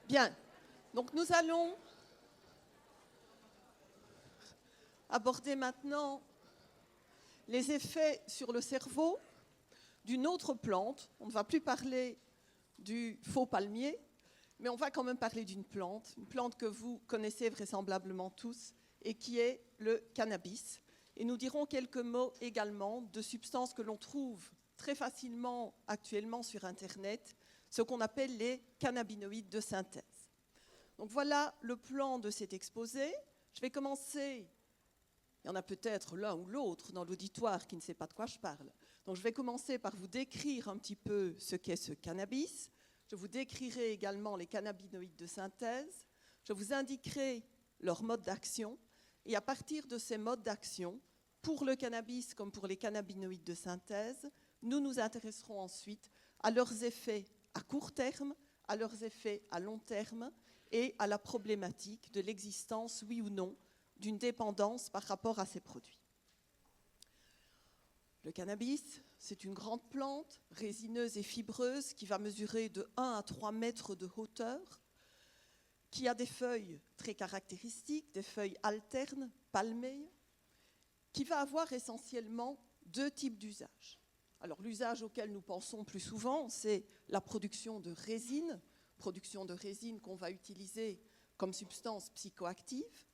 Bien, donc nous allons aborder maintenant les effets sur le cerveau d'une autre plante. On ne va plus parler du faux palmier, mais on va quand même parler d'une plante, une plante que vous connaissez vraisemblablement tous et qui est le cannabis. Et nous dirons quelques mots également de substances que l'on trouve très facilement actuellement sur Internet, ce qu'on appelle les cannabinoïdes de synthèse. Donc voilà le plan de cet exposé. Je vais commencer, il y en a peut-être l'un ou l'autre dans l'auditoire qui ne sait pas de quoi je parle. Donc je vais commencer par vous décrire un petit peu ce qu'est ce cannabis. Je vous décrirai également les cannabinoïdes de synthèse. Je vous indiquerai leur mode d'action. Et à partir de ces modes d'action, pour le cannabis comme pour les cannabinoïdes de synthèse, nous nous intéresserons ensuite à leurs effets à court terme, à leurs effets à long terme et à la problématique de l'existence, oui ou non, d'une dépendance par rapport à ces produits. Le cannabis, c'est une grande plante résineuse et fibreuse qui va mesurer de 1 à 3 mètres de hauteur, qui a des feuilles très caractéristiques, des feuilles alternes, palmées, qui va avoir essentiellement deux types d'usages. Alors l'usage auquel nous pensons plus souvent, c'est la production de résine qu'on va utiliser comme substance psychoactive.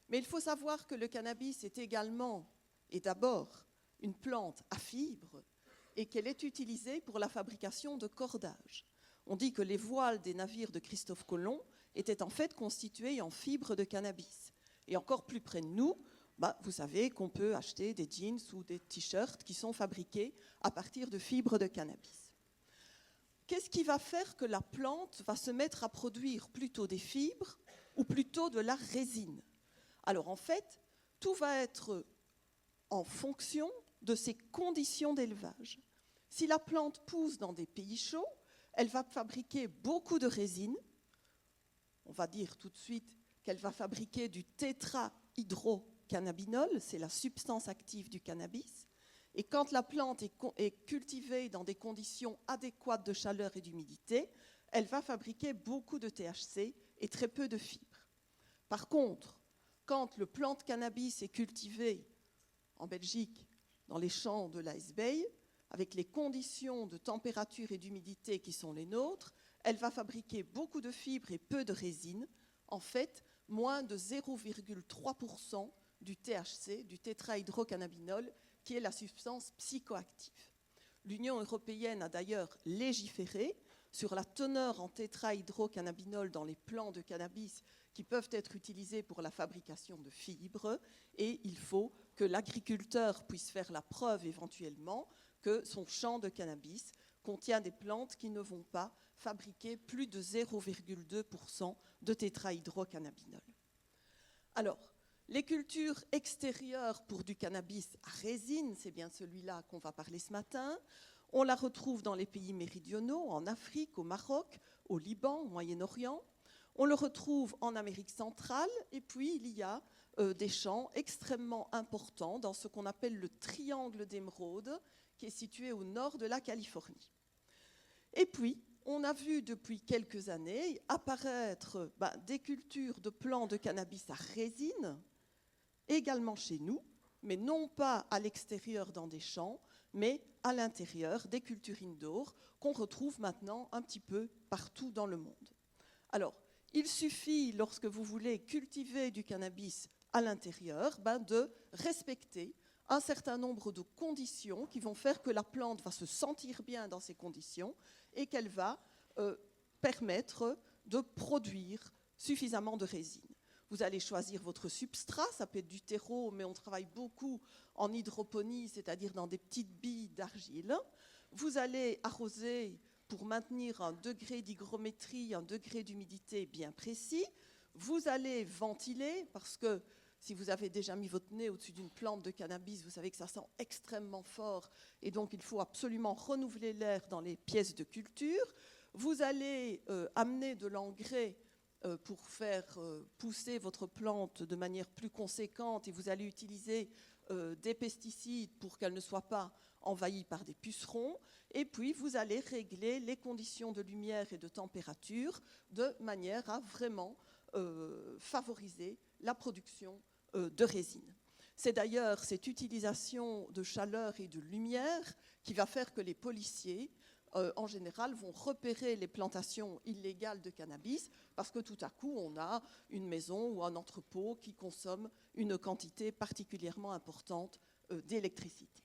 Mais il faut savoir que le cannabis est également et d'abord une plante à fibres et qu'elle est utilisée pour la fabrication de cordages. On dit que les voiles des navires de Christophe Colomb étaient en fait constituées en fibres de cannabis. Et encore plus près de nous, vous savez qu'on peut acheter des jeans ou des t-shirts qui sont fabriqués à partir de fibres de cannabis. Qu'est-ce qui va faire que la plante va se mettre à produire plutôt des fibres ou plutôt de la résine ? Alors en fait, tout va être en fonction de ses conditions d'élevage. Si la plante pousse dans des pays chauds, elle va fabriquer beaucoup de résine. On va dire tout de suite qu'elle va fabriquer du tétrahydrocannabinol, c'est la substance active du cannabis. Et quand la plante est cultivée dans des conditions adéquates de chaleur et d'humidité, elle va fabriquer beaucoup de THC et très peu de fibres. Par contre, quand le plant de cannabis est cultivé en Belgique, dans les champs de l'Ice Bay, avec les conditions de température et d'humidité qui sont les nôtres, elle va fabriquer beaucoup de fibres et peu de résine. En fait, moins de 0,3% du THC, du tétrahydrocannabinol, qui est la substance psychoactive. L'Union européenne a d'ailleurs légiféré sur la teneur en tétrahydrocannabinol dans les plants de cannabis qui peuvent être utilisés pour la fabrication de fibres, et il faut que l'agriculteur puisse faire la preuve éventuellement que son champ de cannabis contient des plantes qui ne vont pas fabriquer plus de 0,2% de tétrahydrocannabinol. Alors, les cultures extérieures pour du cannabis à résine, c'est bien celui-là qu'on va parler ce matin. On la retrouve dans les pays méridionaux, en Afrique, au Maroc, au Liban, au Moyen-Orient. On le retrouve en Amérique centrale, et puis il y a des champs extrêmement importants dans ce qu'on appelle le triangle d'émeraude, qui est situé au nord de la Californie. Et puis, on a vu depuis quelques années apparaître des cultures de plants de cannabis à résine, également chez nous, mais non pas à l'extérieur dans des champs, mais à l'intérieur des cultures indoor qu'on retrouve maintenant un petit peu partout dans le monde. Alors, il suffit, lorsque vous voulez cultiver du cannabis à l'intérieur, de respecter un certain nombre de conditions qui vont faire que la plante va se sentir bien dans ces conditions et qu'elle va permettre de produire suffisamment de résine. Vous allez choisir votre substrat, ça peut être du terreau, mais on travaille beaucoup en hydroponie, c'est-à-dire dans des petites billes d'argile. Vous allez arroser pour maintenir un degré d'hygrométrie, un degré d'humidité bien précis. Vous allez ventiler, parce que si vous avez déjà mis votre nez au-dessus d'une plante de cannabis, vous savez que ça sent extrêmement fort, et donc il faut absolument renouveler l'air dans les pièces de culture. Vous allez amener de l'engrais pour faire pousser votre plante de manière plus conséquente, et vous allez utiliser des pesticides pour qu'elle ne soit pas envahie par des pucerons. Et puis, vous allez régler les conditions de lumière et de température de manière à vraiment favoriser la production de résine. C'est d'ailleurs cette utilisation de chaleur et de lumière qui va faire que les policiers, en général, vont repérer les plantations illégales de cannabis parce que tout à coup, on a une maison ou un entrepôt qui consomme une quantité particulièrement importante d'électricité.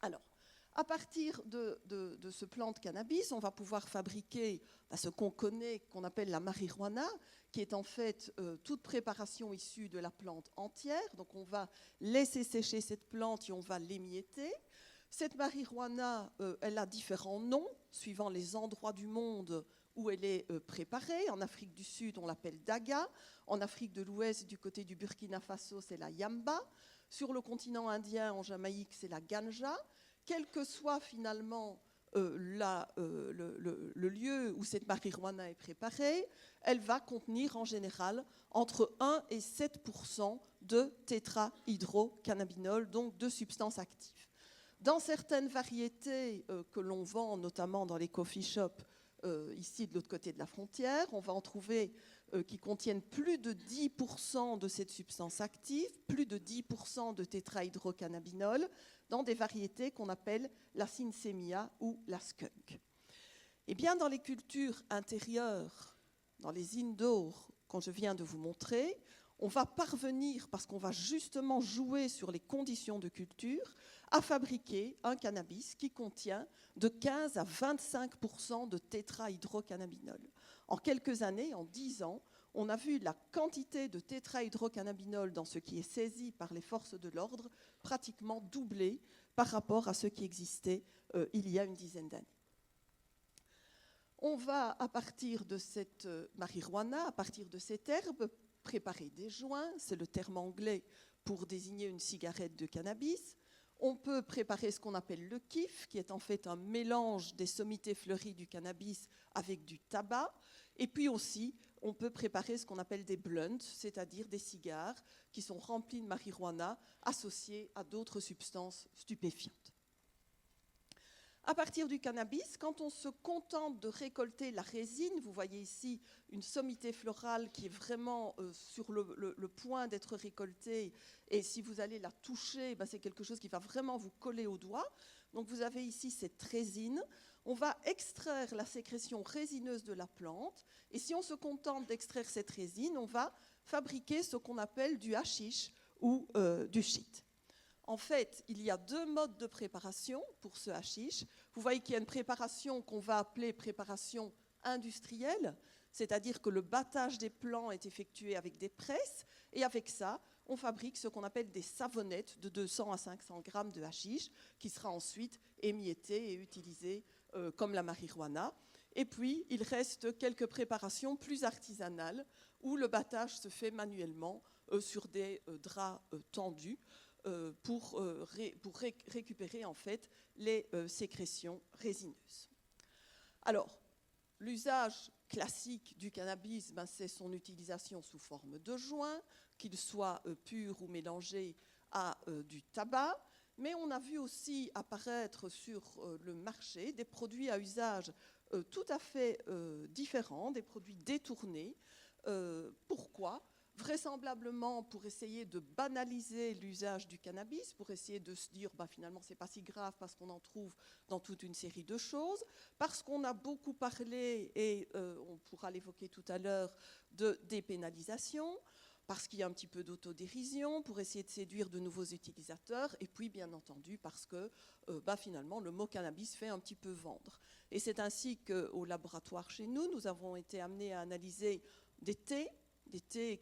Alors, à partir de ce plant de cannabis, on va pouvoir fabriquer ce qu'on connaît, qu'on appelle la marijuana, qui est en fait toute préparation issue de la plante entière. Donc on va laisser sécher cette plante et on va l'émietter. Cette marijuana, elle a différents noms, suivant les endroits du monde où elle est préparée. En Afrique du Sud, on l'appelle daga. En Afrique de l'Ouest, du côté du Burkina Faso, c'est la yamba. Sur le continent indien, en Jamaïque, c'est la ganja. Quel que soit finalement le lieu où cette marijuana est préparée, elle va contenir en général entre 1 et 7% de tétrahydrocannabinol, donc de substances actives. Dans certaines variétés que l'on vend, notamment dans les coffee shops, ici de l'autre côté de la frontière, on va en trouver qui contiennent plus de 10% de cette substance active, plus de 10% de tétrahydrocannabinol, dans des variétés qu'on appelle la Sinsemilla ou la skunk. Eh bien, dans les cultures intérieures, dans les indoors, quand je viens de vous montrer, on va parvenir, parce qu'on va justement jouer sur les conditions de culture, à fabriquer un cannabis qui contient de 15 à 25% de tétrahydrocannabinol. En quelques années, en 10 ans, on a vu la quantité de tétrahydrocannabinol dans ce qui est saisi par les forces de l'ordre pratiquement doubler par rapport à ce qui existait il y a une dizaine d'années. On va, à partir de cette marijuana, à partir de cette herbe, préparer des joints, c'est le terme anglais pour désigner une cigarette de cannabis. On peut préparer ce qu'on appelle le kiff, qui est en fait un mélange des sommités fleuries du cannabis avec du tabac. Et puis aussi, on peut préparer ce qu'on appelle des blunts, c'est-à-dire des cigares qui sont remplis de marijuana associés à d'autres substances stupéfiantes. À partir du cannabis, quand on se contente de récolter la résine, vous voyez ici une sommité florale qui est vraiment sur le point d'être récoltée, et si vous allez la toucher, c'est quelque chose qui va vraiment vous coller au doigt. Donc vous avez ici cette résine. On va extraire la sécrétion résineuse de la plante, et si on se contente d'extraire cette résine, on va fabriquer ce qu'on appelle du hashish ou du shit. En fait, il y a deux modes de préparation pour ce hashish. Vous voyez qu'il y a une préparation qu'on va appeler préparation industrielle, c'est-à-dire que le battage des plants est effectué avec des presses, et avec ça, on fabrique ce qu'on appelle des savonnettes de 200 à 500 grammes de hashish, qui sera ensuite émietté et utilisé comme la marijuana. Et puis, il reste quelques préparations plus artisanales, où le battage se fait manuellement sur des draps tendus, pour récupérer en fait les sécrétions résineuses. Alors, l'usage classique du cannabis, c'est son utilisation sous forme de joint, qu'il soit pur ou mélangé à du tabac, mais on a vu aussi apparaître sur le marché des produits à usage tout à fait différents, des produits détournés. Pourquoi ? Vraisemblablement pour essayer de banaliser l'usage du cannabis, pour essayer de se dire finalement c'est pas si grave parce qu'on en trouve dans toute une série de choses, parce qu'on a beaucoup parlé, et on pourra l'évoquer tout à l'heure, de dépénalisation, parce qu'il y a un petit peu d'autodérision, pour essayer de séduire de nouveaux utilisateurs, et puis bien entendu parce que finalement le mot cannabis fait un petit peu vendre. Et c'est ainsi qu'au laboratoire chez nous, nous avons été amenés à analyser des thés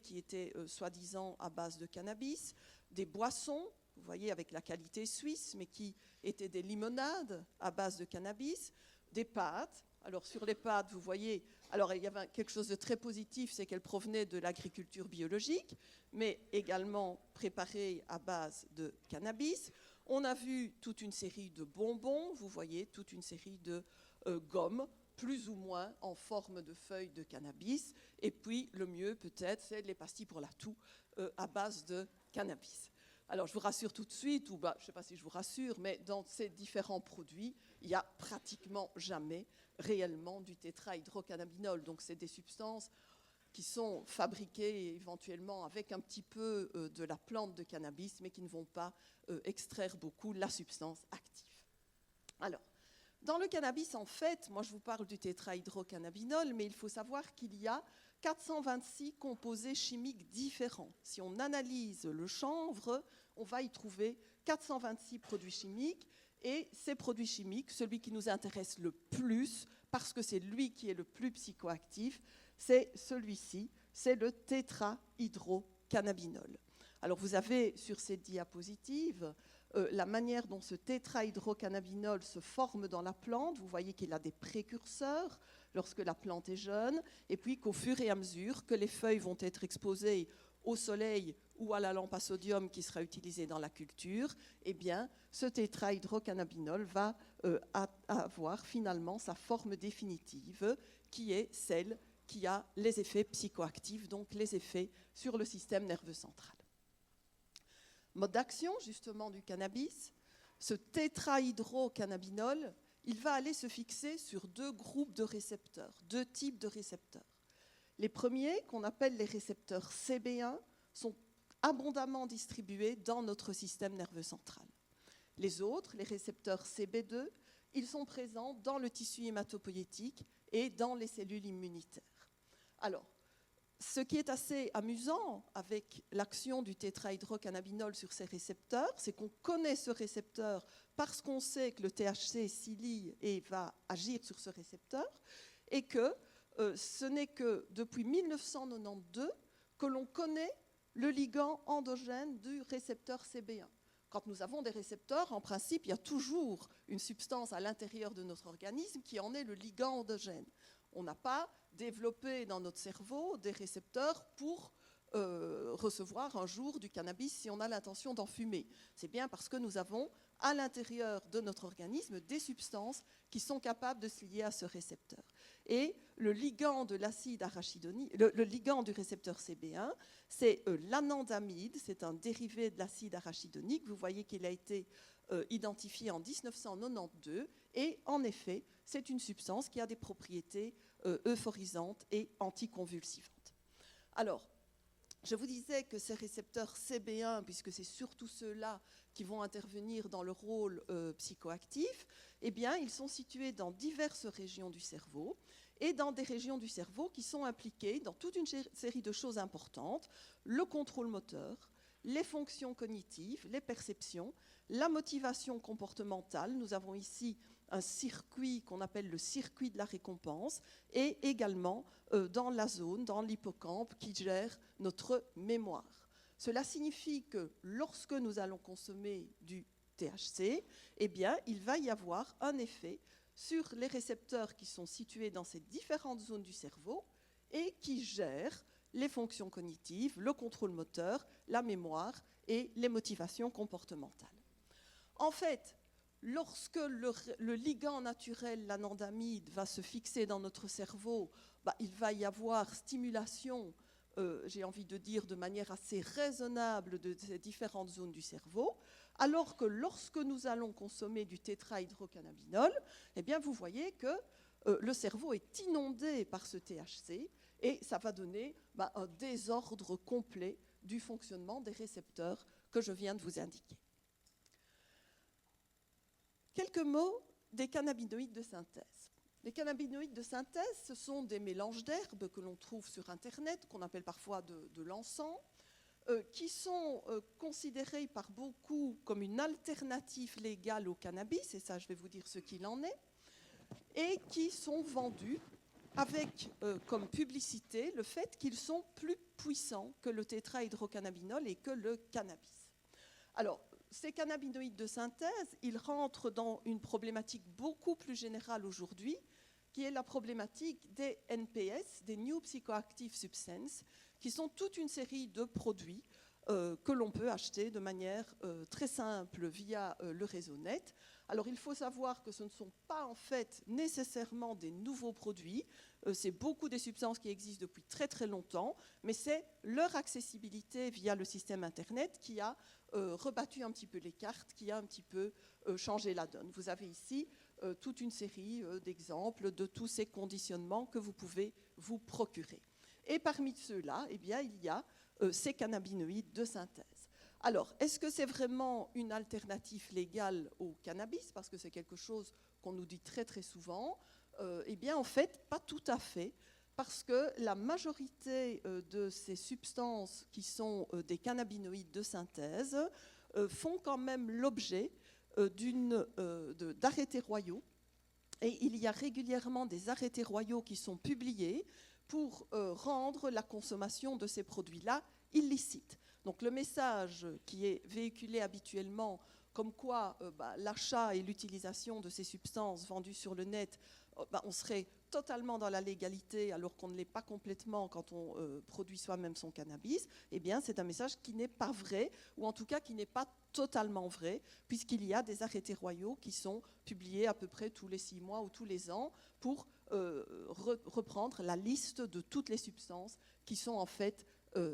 qui étaient soi-disant à base de cannabis, des boissons, vous voyez, avec la qualité suisse, mais qui étaient des limonades à base de cannabis, des pâtes. Alors sur les pâtes, vous voyez, alors il y avait quelque chose de très positif, c'est qu'elles provenaient de l'agriculture biologique, mais également préparées à base de cannabis. On a vu toute une série de bonbons, vous voyez, toute une série de gommes, plus ou moins en forme de feuilles de cannabis. Et puis, le mieux peut-être, c'est les pastilles pour la toux à base de cannabis. Alors, je vous rassure tout de suite, ou je ne sais pas si je vous rassure, mais dans ces différents produits, il n'y a pratiquement jamais réellement du tétrahydrocannabinol. Donc, c'est des substances qui sont fabriquées éventuellement avec un petit peu de la plante de cannabis, mais qui ne vont pas extraire beaucoup la substance active. Alors, dans le cannabis, en fait, moi je vous parle du tétrahydrocannabinol, mais il faut savoir qu'il y a 426 composés chimiques différents. Si on analyse le chanvre, on va y trouver 426 produits chimiques, et ces produits chimiques, celui qui nous intéresse le plus, parce que c'est lui qui est le plus psychoactif, c'est celui-ci, c'est le tétrahydrocannabinol. Alors vous avez sur cette diapositive la manière dont ce tétrahydrocannabinol se forme dans la plante. Vous voyez qu'il a des précurseurs lorsque la plante est jeune, et puis qu'au fur et à mesure que les feuilles vont être exposées au soleil ou à la lampe à sodium qui sera utilisée dans la culture, eh bien, ce tétrahydrocannabinol va avoir finalement sa forme définitive, qui est celle qui a les effets psychoactifs, donc les effets sur le système nerveux central. Mode d'action justement du cannabis, ce tétrahydrocannabinol, il va aller se fixer sur deux groupes de récepteurs, deux types de récepteurs. Les premiers, qu'on appelle les récepteurs CB1, sont abondamment distribués dans notre système nerveux central. Les autres, les récepteurs CB2, ils sont présents dans le tissu hématopoïétique et dans les cellules immunitaires. Alors, ce qui est assez amusant avec l'action du tétrahydrocannabinol sur ces récepteurs, c'est qu'on connaît ce récepteur parce qu'on sait que le THC s'y lie et va agir sur ce récepteur, et que ce n'est que depuis 1992 que l'on connaît le ligand endogène du récepteur CB1. Quand nous avons des récepteurs, en principe, il y a toujours une substance à l'intérieur de notre organisme qui en est le ligand endogène. On n'a pas développé dans notre cerveau des récepteurs pour recevoir un jour du cannabis si on a l'intention d'en fumer. C'est bien parce que nous avons à l'intérieur de notre organisme des substances qui sont capables de se lier à ce récepteur. Et le ligand de l'acide arachidonique, le ligand du récepteur CB1, c'est l'anandamide, c'est un dérivé de l'acide arachidonique. Vous voyez qu'il a été identifié en 1992, et en effet, c'est une substance qui a des propriétés euphorisantes et anticonvulsivantes. Alors, je vous disais que ces récepteurs CB1, puisque c'est surtout ceux-là qui vont intervenir dans le rôle psychoactif, eh bien, ils sont situés dans diverses régions du cerveau, et dans des régions du cerveau qui sont impliquées dans toute une série de choses importantes: le contrôle moteur, les fonctions cognitives, les perceptions, la motivation comportementale. Nous avons ici un circuit qu'on appelle le circuit de la récompense, et également dans la zone, dans l'hippocampe, qui gère notre mémoire. Cela signifie que lorsque nous allons consommer du THC, eh bien, il va y avoir un effet sur les récepteurs qui sont situés dans ces différentes zones du cerveau et qui gèrent les fonctions cognitives, le contrôle moteur, la mémoire et les motivations comportementales. En fait, lorsque le ligand naturel, l'anandamide, va se fixer dans notre cerveau, il va y avoir stimulation, j'ai envie de dire de manière assez raisonnable, de ces différentes zones du cerveau, alors que lorsque nous allons consommer du tétrahydrocannabinol, eh bien vous voyez que le cerveau est inondé par ce THC, et ça va donner un désordre complet du fonctionnement des récepteurs que je viens de vous indiquer. Quelques mots des cannabinoïdes de synthèse. Les cannabinoïdes de synthèse, ce sont des mélanges d'herbes que l'on trouve sur Internet, qu'on appelle parfois de l'encens, qui sont considérés par beaucoup comme une alternative légale au cannabis, et ça je vais vous dire ce qu'il en est, et qui sont vendus avec comme publicité le fait qu'ils sont plus puissants que le tétrahydrocannabinol et que le cannabis. Alors, ces cannabinoïdes de synthèse, ils rentrent dans une problématique beaucoup plus générale aujourd'hui, qui est la problématique des NPS, des New Psychoactive Substances, qui sont toute une série de produits que l'on peut acheter de manière très simple via le réseau net, Alors, il faut savoir que ce ne sont pas en fait nécessairement des nouveaux produits, c'est beaucoup des substances qui existent depuis très très longtemps, mais c'est leur accessibilité via le système Internet qui a rebattu un petit peu les cartes, qui a un petit peu changé la donne. Vous avez ici toute une série d'exemples de tous ces conditionnements que vous pouvez vous procurer. Et parmi ceux-là, eh bien, il y a ces cannabinoïdes de synthèse. Alors, est-ce que c'est vraiment une alternative légale au cannabis? Parce que c'est quelque chose qu'on nous dit très très souvent. Eh bien, en fait, pas tout à fait, parce que la majorité de ces substances qui sont des cannabinoïdes de synthèse font quand même l'objet d'arrêtés royaux. Et il y a régulièrement des arrêtés royaux qui sont publiés pour rendre la consommation de ces produits-là illicite. Donc le message qui est véhiculé habituellement, comme quoi l'achat et l'utilisation de ces substances vendues sur le net, on serait totalement dans la légalité alors qu'on ne l'est pas complètement quand on produit soi-même son cannabis, eh bien c'est un message qui n'est pas vrai, ou en tout cas qui n'est pas totalement vrai, puisqu'il y a des arrêtés royaux qui sont publiés à peu près tous les 6 mois ou tous les ans pour reprendre la liste de toutes les substances qui sont en fait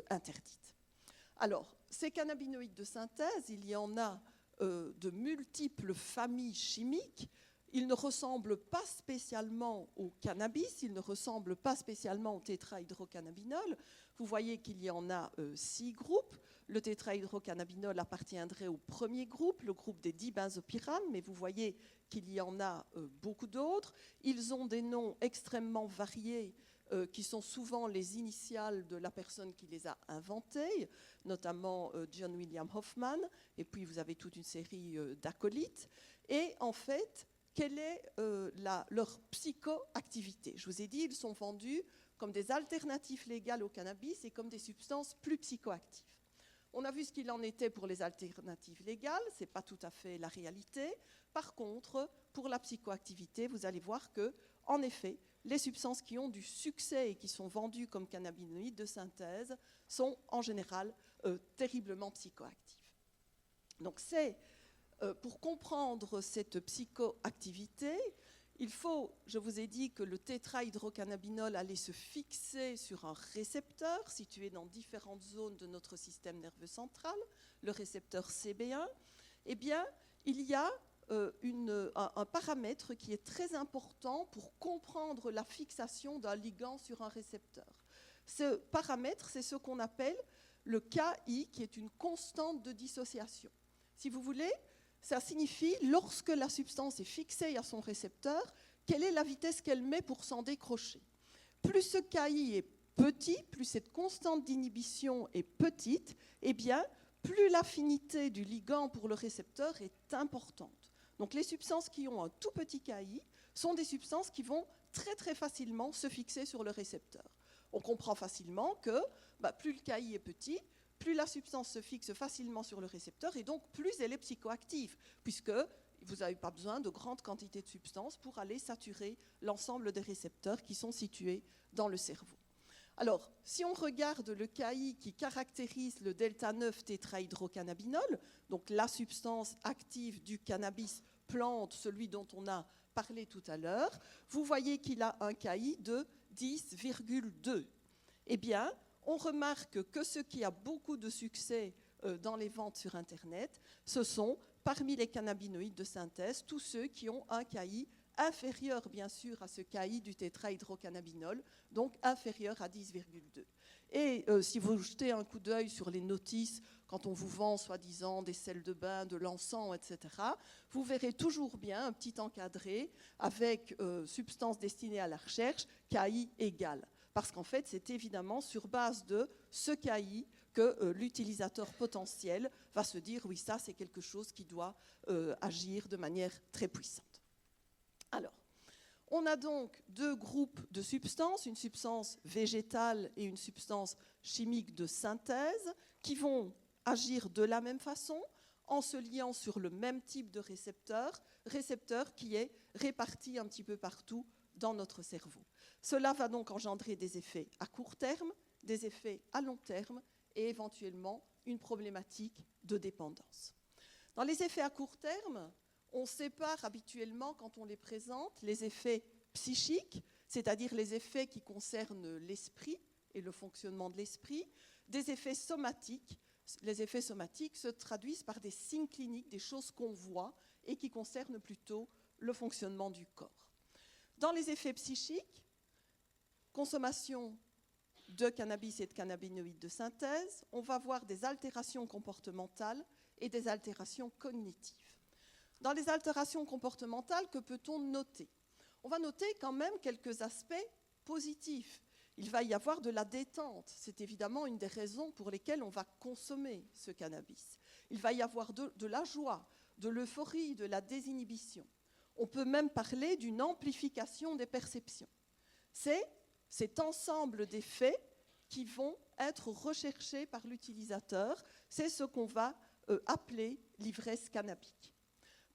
interdites. Alors, ces cannabinoïdes de synthèse, il y en a de multiples familles chimiques. Ils ne ressemblent pas spécialement au cannabis, ils ne ressemblent pas spécialement au tétrahydrocannabinol. Vous voyez qu'il y en a 6 groupes. Le tétrahydrocannabinol appartiendrait au premier groupe, le groupe des dibenzopyranes, mais vous voyez qu'il y en a beaucoup d'autres. Ils ont des noms extrêmement variés qui sont souvent les initiales de la personne qui les a inventés, notamment John William Hoffman, et puis vous avez toute une série d'acolytes. Et en fait, quelle est leur psychoactivité? Je vous ai dit, ils sont vendus comme des alternatives légales au cannabis et comme des substances plus psychoactives. On a vu ce qu'il en était pour les alternatives légales, ce n'est pas tout à fait la réalité. Par contre, pour la psychoactivité, vous allez voir que, en effet, les substances qui ont du succès et qui sont vendues comme cannabinoïdes de synthèse sont en général terriblement psychoactives. Donc c'est pour comprendre cette psychoactivité, il faut, je vous ai dit que le tétrahydrocannabinol allait se fixer sur un récepteur situé dans différentes zones de notre système nerveux central, le récepteur CB1. Eh bien, il y a un paramètre qui est très important pour comprendre la fixation d'un ligand sur un récepteur. Ce paramètre, c'est ce qu'on appelle le KI, qui est une constante de dissociation. Si vous voulez, ça signifie, lorsque la substance est fixée à son récepteur, quelle est la vitesse qu'elle met pour s'en décrocher. Plus ce KI est petit, plus cette constante d'inhibition est petite, eh bien, plus l'affinité du ligand pour le récepteur est importante. Donc les substances qui ont un tout petit KI sont des substances qui vont très très facilement se fixer sur le récepteur. On comprend facilement que plus le KI est petit, plus la substance se fixe facilement sur le récepteur et donc plus elle est psychoactive, puisque vous n'avez pas besoin de grandes quantités de substances pour aller saturer l'ensemble des récepteurs qui sont situés dans le cerveau. Alors, si on regarde le KI qui caractérise le delta-9 tétrahydrocannabinol, donc la substance active du cannabis plante, celui dont on a parlé tout à l'heure, vous voyez qu'il a un KI de 10,2. Eh bien, on remarque que ce qui a beaucoup de succès dans les ventes sur Internet, ce sont, parmi les cannabinoïdes de synthèse, tous ceux qui ont un KI inférieur, bien sûr, à ce KI du tétrahydrocannabinol, donc inférieur à 10,2. Et si vous jetez un coup d'œil sur les notices, quand on vous vend, soi-disant, des sels de bain, de l'encens, etc., vous verrez toujours bien un petit encadré avec substance destinée à la recherche, KI égale. Parce qu'en fait, c'est évidemment sur base de ce KI que l'utilisateur potentiel va se dire « oui, ça, c'est quelque chose qui doit agir de manière très puissante ». Alors, on a donc 2 groupes de substances, une substance végétale et une substance chimique de synthèse, qui vont agir de la même façon en se liant sur le même type de récepteur qui est réparti un petit peu partout dans notre cerveau. Cela va donc engendrer des effets à court terme, des effets à long terme et éventuellement une problématique de dépendance. Dans les effets à court terme, On sépare habituellement, quand on les présente, les effets psychiques, c'est-à-dire les effets qui concernent l'esprit et le fonctionnement de l'esprit, des effets somatiques. Les effets somatiques se traduisent par des signes cliniques, des choses qu'on voit et qui concernent plutôt le fonctionnement du corps. Dans les effets psychiques, consommation de cannabis et de cannabinoïdes de synthèse, on va voir des altérations comportementales et des altérations cognitives. Dans les altérations comportementales, que peut-on noter? On va noter quand même quelques aspects positifs. Il va y avoir de la détente. C'est évidemment une des raisons pour lesquelles on va consommer ce cannabis. Il va y avoir de la joie, de l'euphorie, de la désinhibition. On peut même parler d'une amplification des perceptions. C'est cet ensemble d'effets qui vont être recherchés par l'utilisateur. C'est ce qu'on va appeler l'ivresse cannabique.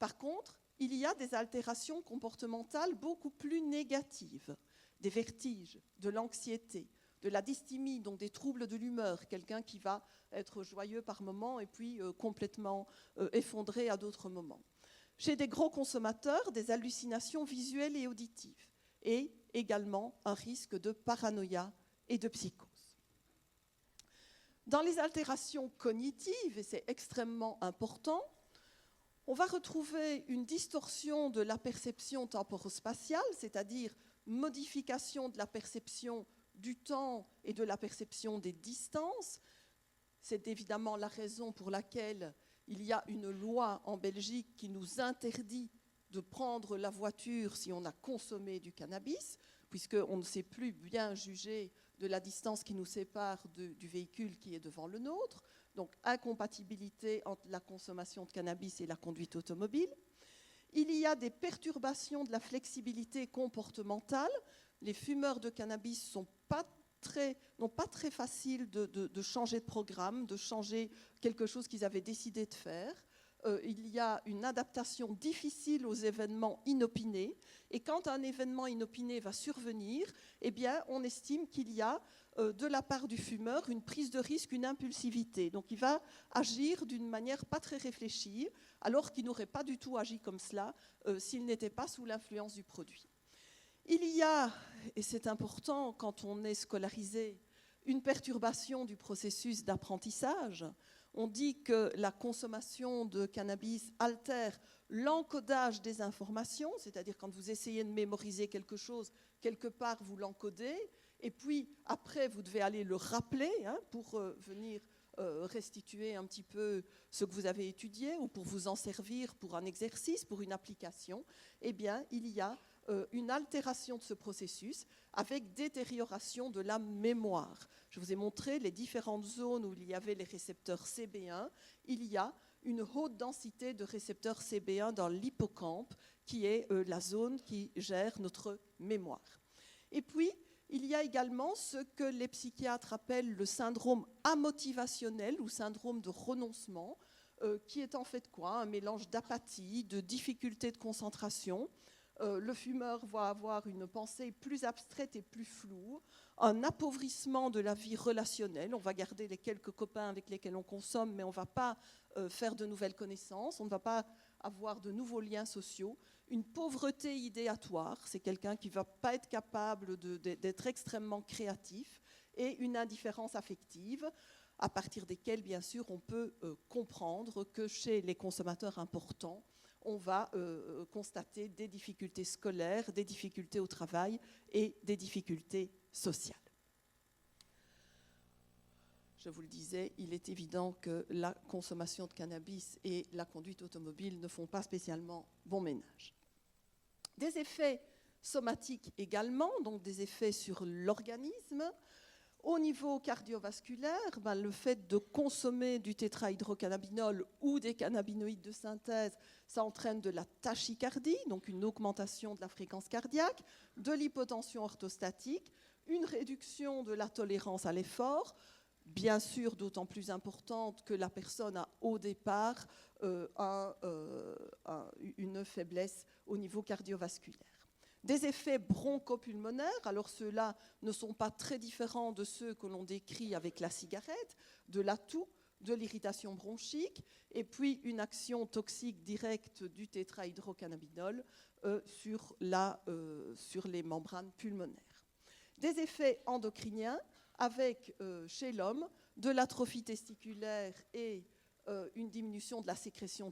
Par contre, il y a des altérations comportementales beaucoup plus négatives, des vertiges, de l'anxiété, de la dysthymie, donc des troubles de l'humeur, quelqu'un qui va être joyeux par moments et puis complètement effondré à d'autres moments. Chez des gros consommateurs, des hallucinations visuelles et auditives, et également un risque de paranoïa et de psychose. Dans les altérations cognitives, et c'est extrêmement important, on va retrouver une distorsion de la perception temporospatiale, c'est-à-dire modification de la perception du temps et de la perception des distances. C'est évidemment la raison pour laquelle il y a une loi en Belgique qui nous interdit de prendre la voiture si on a consommé du cannabis, puisqu'on ne sait plus bien juger de la distance qui nous sépare du véhicule qui est devant le nôtre. Donc, incompatibilité entre la consommation de cannabis et la conduite automobile. Il y a des perturbations de la flexibilité comportementale. Les fumeurs de cannabis n'ont pas très facile de changer de programme, de changer quelque chose qu'ils avaient décidé de faire. Il y a une adaptation difficile aux événements inopinés. Et quand un événement inopiné va survenir, eh bien, on estime qu'il y a de la part du fumeur une prise de risque, une impulsivité. Donc il va agir d'une manière pas très réfléchie, alors qu'il n'aurait pas du tout agi comme cela s'il n'était pas sous l'influence du produit. Il y a, et c'est important quand on est scolarisé, une perturbation du processus d'apprentissage. On dit que la consommation de cannabis altère l'encodage des informations, c'est-à-dire quand vous essayez de mémoriser quelque chose, quelque part vous l'encodez, et puis après vous devez aller le rappeler pour venir restituer un petit peu ce que vous avez étudié ou pour vous en servir pour un exercice, pour une application. Eh bien, il y a une altération de ce processus avec détérioration de la mémoire. Je vous ai montré les différentes zones où il y avait les récepteurs CB1. Il y a une haute densité de récepteurs CB1 dans l'hippocampe, qui est la zone qui gère notre mémoire. Et puis, il y a également ce que les psychiatres appellent le syndrome amotivationnel ou syndrome de renoncement, qui est en fait quoi? Un mélange d'apathie, de difficulté de concentration. Le fumeur va avoir une pensée plus abstraite et plus floue, un appauvrissement de la vie relationnelle. On va garder les quelques copains avec lesquels on consomme, mais on ne va pas faire de nouvelles connaissances, on ne va pas avoir de nouveaux liens sociaux. Une pauvreté idéatoire, c'est quelqu'un qui ne va pas être capable d'être extrêmement créatif, et une indifférence affective, à partir desquelles, bien sûr, on peut comprendre que chez les consommateurs importants, on va constater des difficultés scolaires, des difficultés au travail et des difficultés sociales. Je vous le disais, il est évident que la consommation de cannabis et la conduite automobile ne font pas spécialement bon ménage. Des effets somatiques également, donc des effets sur l'organisme. Au niveau cardiovasculaire, le fait de consommer du tétrahydrocannabinol ou des cannabinoïdes de synthèse, ça entraîne de la tachycardie, donc une augmentation de la fréquence cardiaque, de l'hypotension orthostatique, une réduction de la tolérance à l'effort, bien sûr d'autant plus importante que la personne a au départ une faiblesse au niveau cardiovasculaire. Des effets bronchopulmonaires, alors ceux-là ne sont pas très différents de ceux que l'on décrit avec la cigarette, de la toux, de l'irritation bronchique, et puis une action toxique directe du tétrahydrocannabinol sur les membranes pulmonaires. Des effets endocriniens avec, chez l'homme, de l'atrophie testiculaire et une diminution de la sécrétion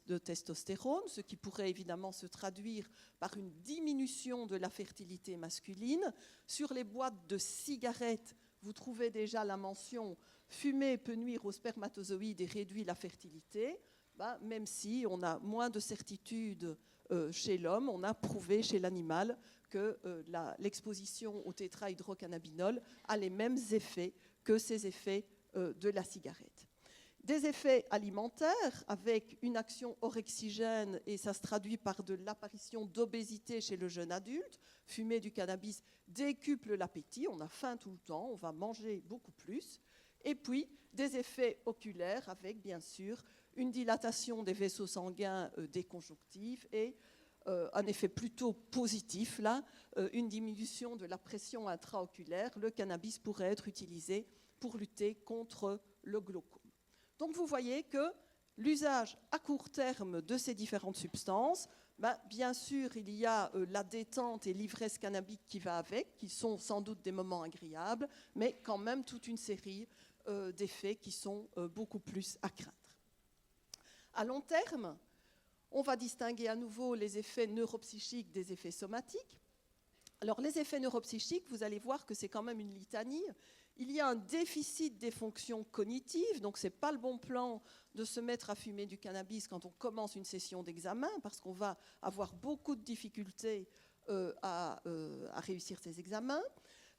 de testostérone, ce qui pourrait évidemment se traduire par une diminution de la fertilité masculine. Sur les boîtes de cigarettes, vous trouvez déjà la mention « fumer peut nuire aux spermatozoïdes et réduit la fertilité ». Même si on a moins de certitude chez l'homme, on a prouvé chez l'animal que l'exposition au tétrahydrocannabinol a les mêmes effets que ces effets de la cigarette. Des effets alimentaires avec une action orexigène, et ça se traduit par de l'apparition d'obésité chez le jeune adulte. Fumer du cannabis décuple l'appétit, on a faim tout le temps, on va manger beaucoup plus. Et puis des effets oculaires avec bien sûr une dilatation des vaisseaux sanguins des conjonctifs et un effet plutôt positif, là, une diminution de la pression intraoculaire. Le cannabis pourrait être utilisé pour lutter contre le glaucome. Donc vous voyez que l'usage à court terme de ces différentes substances, bien sûr, il y a la détente et l'ivresse cannabique qui va avec, qui sont sans doute des moments agréables, mais quand même toute une série d'effets qui sont beaucoup plus à craindre. À long terme, on va distinguer à nouveau les effets neuropsychiques des effets somatiques. Alors les effets neuropsychiques, vous allez voir que c'est quand même une litanie. Il y a un déficit des fonctions cognitives, donc ce n'est pas le bon plan de se mettre à fumer du cannabis quand on commence une session d'examen, parce qu'on va avoir beaucoup de difficultés à réussir ces examens.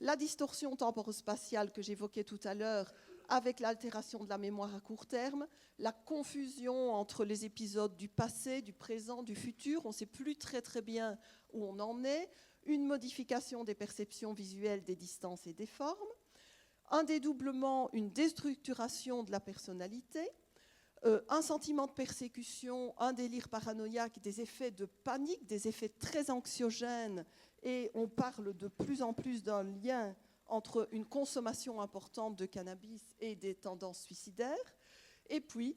La distorsion temporospatiale que j'évoquais tout à l'heure, avec l'altération de la mémoire à court terme, la confusion entre les épisodes du passé, du présent, du futur, on ne sait plus très bien où on en est, une modification des perceptions visuelles des distances et des formes, un dédoublement, une déstructuration de la personnalité, un sentiment de persécution, un délire paranoïaque, des effets de panique, des effets très anxiogènes, et on parle de plus en plus d'un lien entre une consommation importante de cannabis et des tendances suicidaires. Et puis,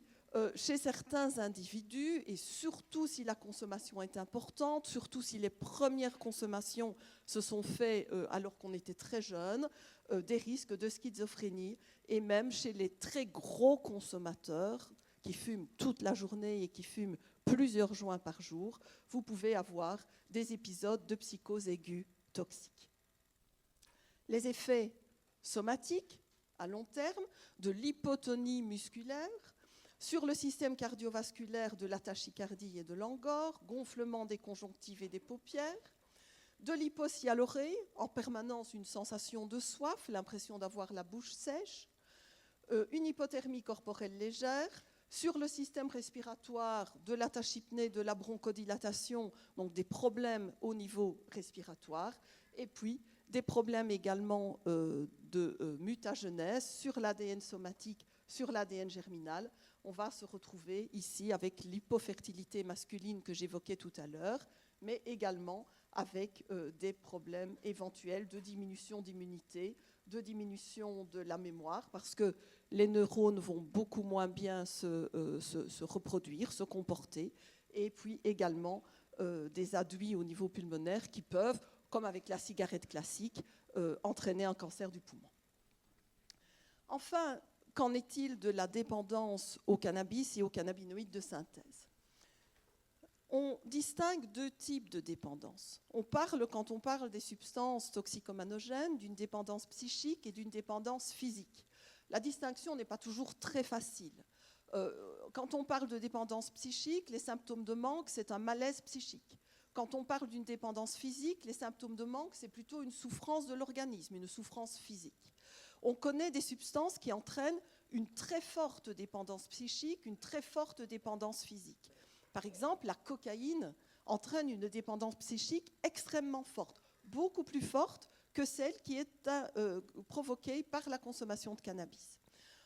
chez certains individus, et surtout si la consommation est importante, surtout si les premières consommations se sont faites alors qu'on était très jeune, des risques de schizophrénie, et même chez les très gros consommateurs qui fument toute la journée et qui fument plusieurs joints par jour, vous pouvez avoir des épisodes de psychose aiguë toxique. Les effets somatiques à long terme de l'hypotonie musculaire sur le système cardiovasculaire, de la tachycardie et de l'angor, gonflement des conjonctives et des paupières, de l'hypocyanurée, en permanence une sensation de soif, l'impression d'avoir la bouche sèche, une hypothermie corporelle légère, sur le système respiratoire, de la tachypnée, de la bronchodilatation, donc des problèmes au niveau respiratoire, et puis des problèmes également de mutagenèse sur l'ADN somatique, sur l'ADN germinal. On va se retrouver ici avec l'hypofertilité masculine que j'évoquais tout à l'heure, mais également avec des problèmes éventuels de diminution d'immunité, de diminution de la mémoire, parce que les neurones vont beaucoup moins bien se reproduire, se comporter, et puis également des aduits au niveau pulmonaire qui peuvent, comme avec la cigarette classique, entraîner un cancer du poumon. Enfin, qu'en est-il de la dépendance au cannabis et aux cannabinoïdes de synthèse ? On distingue deux types de dépendance. Quand on parle des substances toxicomanogènes, d'une dépendance psychique et d'une dépendance physique. La distinction n'est pas toujours très facile. Quand on parle de dépendance psychique, les symptômes de manque, c'est un malaise psychique. Quand on parle d'une dépendance physique, les symptômes de manque, c'est plutôt une souffrance de l'organisme, une souffrance physique. On connaît des substances qui entraînent une très forte dépendance psychique, une très forte dépendance physique. Par exemple, la cocaïne entraîne une dépendance psychique extrêmement forte, beaucoup plus forte que celle qui est provoquée par la consommation de cannabis.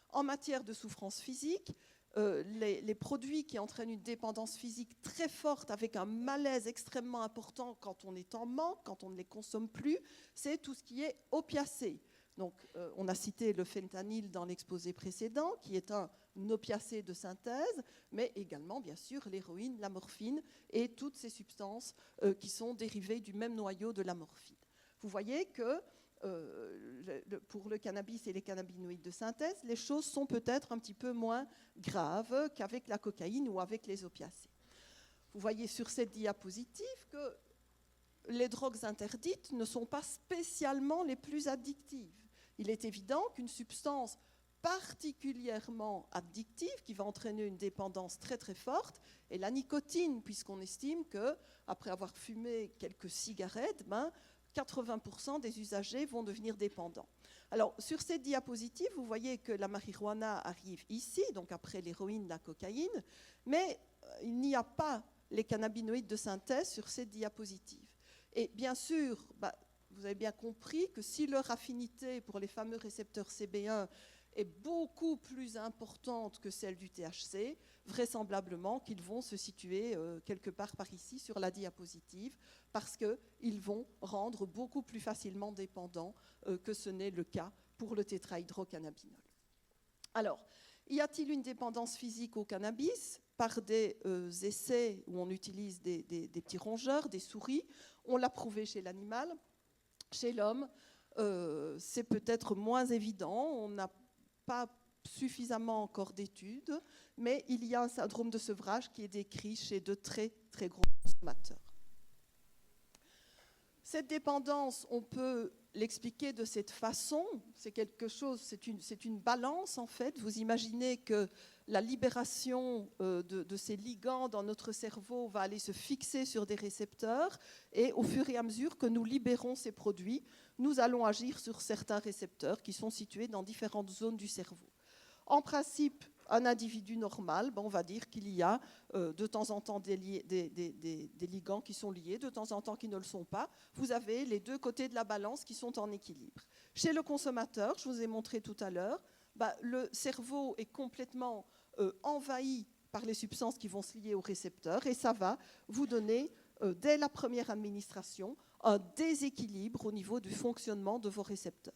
En matière de souffrance physique, les produits qui entraînent une dépendance physique très forte avec un malaise extrêmement important quand on est en manque, quand on ne les consomme plus, c'est tout ce qui est opiacé. Donc, on a cité le fentanyl dans l'exposé précédent, qui est un opiacé de synthèse, mais également, bien sûr, l'héroïne, la morphine et toutes ces substances qui sont dérivées du même noyau de la morphine. Vous voyez que pour le cannabis et les cannabinoïdes de synthèse, les choses sont peut-être un petit peu moins graves qu'avec la cocaïne ou avec les opiacés. Vous voyez sur cette diapositive que les drogues interdites ne sont pas spécialement les plus addictives. Il est évident qu'une substance particulièrement addictive, qui va entraîner une dépendance très très forte, est la nicotine, puisqu'on estime qu'après avoir fumé quelques cigarettes, 80% des usagers vont devenir dépendants. Alors, sur cette diapositive, vous voyez que la marijuana arrive ici, donc après l'héroïne, la cocaïne, mais il n'y a pas les cannabinoïdes de synthèse sur cette diapositive. Et bien sûr, vous avez bien compris que si leur affinité pour les fameux récepteurs CB1 est beaucoup plus importante que celle du THC, vraisemblablement qu'ils vont se situer quelque part par ici sur la diapositive, parce qu'ils vont rendre beaucoup plus facilement dépendants que ce n'est le cas pour le tétrahydrocannabinol. Alors, y a-t-il une dépendance physique au cannabis? Par des essais où on utilise des petits rongeurs, des souris, on l'a prouvé chez l'animal. Chez l'homme, c'est peut-être moins évident, on n'a pas suffisamment encore d'études, mais il y a un syndrome de sevrage qui est décrit chez de très très gros consommateurs. Cette dépendance, on peut l'expliquer de cette façon, c'est quelque chose, c'est une balance en fait. Vous imaginez que la libération de ces ligands dans notre cerveau va aller se fixer sur des récepteurs et au fur et à mesure que nous libérons ces produits, nous allons agir sur certains récepteurs qui sont situés dans différentes zones du cerveau. En principe, un individu normal, on va dire qu'il y a de temps en temps des ligands qui sont liés, de temps en temps qui ne le sont pas. Vous avez les deux côtés de la balance qui sont en équilibre. Chez le consommateur, je vous ai montré tout à l'heure, le cerveau est complètement envahi par les substances qui vont se lier aux récepteurs et ça va vous donner, dès la première administration, un déséquilibre au niveau du fonctionnement de vos récepteurs.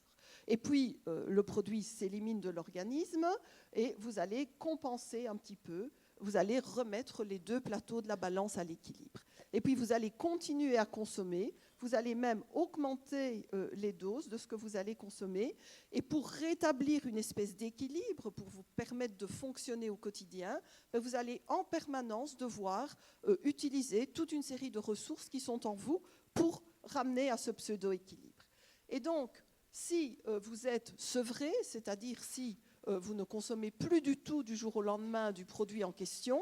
Et puis, le produit s'élimine de l'organisme et vous allez compenser un petit peu, vous allez remettre les deux plateaux de la balance à l'équilibre. Et puis, vous allez continuer à consommer, vous allez même augmenter les doses de ce que vous allez consommer. Et pour rétablir une espèce d'équilibre, pour vous permettre de fonctionner au quotidien, vous allez en permanence devoir utiliser toute une série de ressources qui sont en vous pour ramener à ce pseudo-équilibre. Et donc, si vous êtes sevré, c'est-à-dire si vous ne consommez plus du tout du jour au lendemain du produit en question,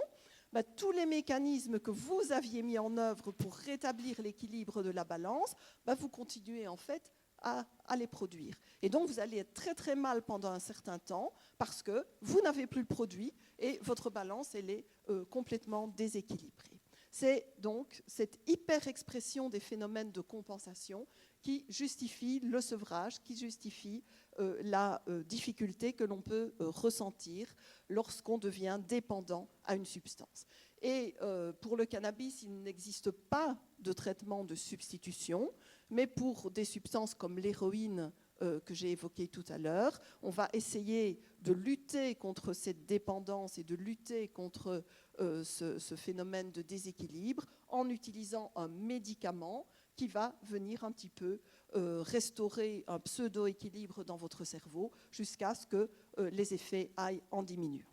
tous les mécanismes que vous aviez mis en œuvre pour rétablir l'équilibre de la balance, vous continuez en fait à les produire. Et donc vous allez être très très mal pendant un certain temps parce que vous n'avez plus le produit et votre balance elle est complètement déséquilibrée. C'est donc cette hyper-expression des phénomènes de compensation qui justifie le sevrage, qui justifie la difficulté que l'on peut ressentir lorsqu'on devient dépendant à une substance. Et pour le cannabis, il n'existe pas de traitement de substitution, mais pour des substances comme l'héroïne que j'ai évoquée tout à l'heure, on va essayer de lutter contre cette dépendance et de lutter contre ce phénomène de déséquilibre en utilisant un médicament qui va venir un petit peu restaurer un pseudo-équilibre dans votre cerveau jusqu'à ce que les effets aillent en diminuant.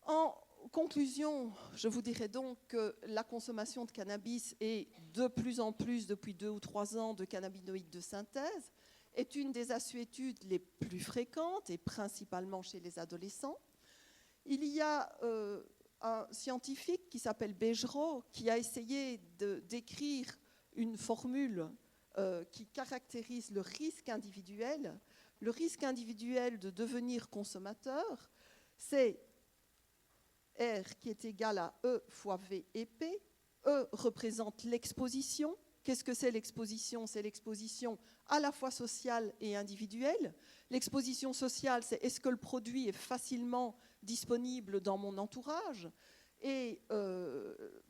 En conclusion, je vous dirais donc que la consommation de cannabis et de plus en plus depuis 2 ou 3 ans de cannabinoïdes de synthèse est une des assuétudes les plus fréquentes et principalement chez les adolescents. Il y a un scientifique qui s'appelle Bejerot qui a essayé de décrire une formule qui caractérise le risque individuel. Le risque individuel de devenir consommateur, c'est R qui est égal à E fois V et P. E représente l'exposition. Qu'est-ce que c'est l'exposition? C'est l'exposition à la fois sociale et individuelle. L'exposition sociale, c'est est-ce que le produit est facilement disponible dans mon entourage? Et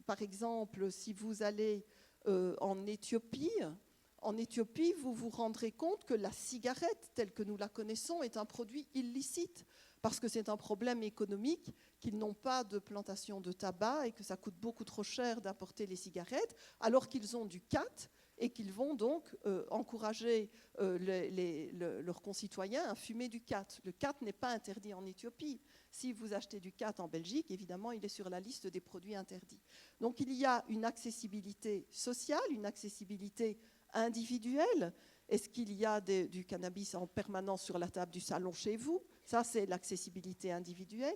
par exemple, si vous allez en Éthiopie, en Éthiopie, vous vous rendrez compte que la cigarette, telle que nous la connaissons, est un produit illicite, parce que c'est un problème économique, qu'ils n'ont pas de plantation de tabac et que ça coûte beaucoup trop cher d'importer les cigarettes, alors qu'ils ont du khat et qu'ils vont donc encourager leurs concitoyens à fumer du khat. Le khat n'est pas interdit en Éthiopie. Si vous achetez du khat en Belgique, évidemment, il est sur la liste des produits interdits. Donc il y a une accessibilité sociale, une accessibilité individuelle. Est-ce qu'il y a du cannabis en permanence sur la table du salon chez vous? Ça, c'est l'accessibilité individuelle.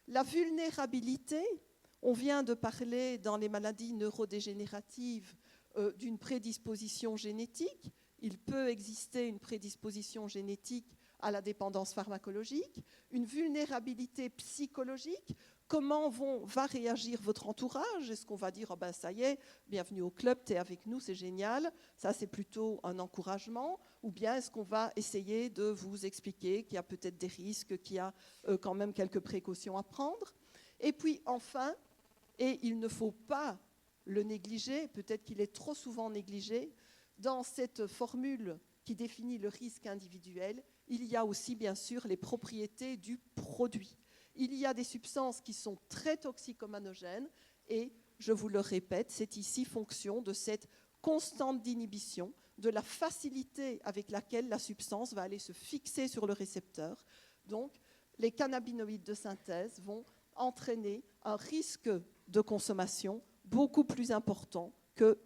La vulnérabilité, on vient de parler dans les maladies neurodégénératives d'une prédisposition génétique. Il peut exister une prédisposition génétique à la dépendance pharmacologique, une vulnérabilité psychologique. Comment va réagir votre entourage? Est-ce qu'on va dire, oh ben ça y est, bienvenue au club, tu es avec nous, c'est génial, ça c'est plutôt un encouragement, ou bien est-ce qu'on va essayer de vous expliquer qu'il y a peut-être des risques, qu'il y a quand même quelques précautions à prendre? Et puis enfin, et il ne faut pas le négliger, peut-être qu'il est trop souvent négligé, dans cette formule qui définit le risque individuel, il y a aussi bien sûr les propriétés du produit. Il y a des substances qui sont très toxicomanogènes et, je vous le répète, c'est ici fonction de cette constante d'inhibition, de la facilité avec laquelle la substance va aller se fixer sur le récepteur. Donc, les cannabinoïdes de synthèse vont entraîner un risque de consommation beaucoup plus important que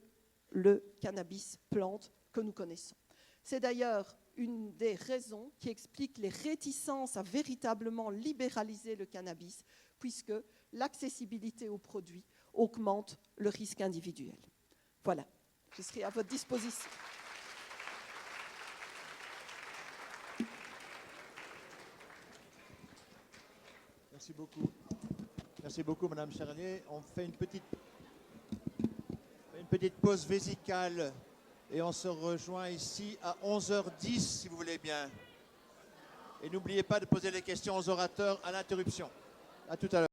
le cannabis plante que nous connaissons. C'est d'ailleurs une des raisons qui explique les réticences à véritablement libéraliser le cannabis, puisque l'accessibilité aux produits augmente le risque individuel. Voilà, je serai à votre disposition. Merci beaucoup. Merci beaucoup, Madame Charnier. On fait une petite pause vésicale et on se rejoint ici à 11h10, si vous voulez bien. Et n'oubliez pas de poser les questions aux orateurs à l'interruption. À tout à l'heure.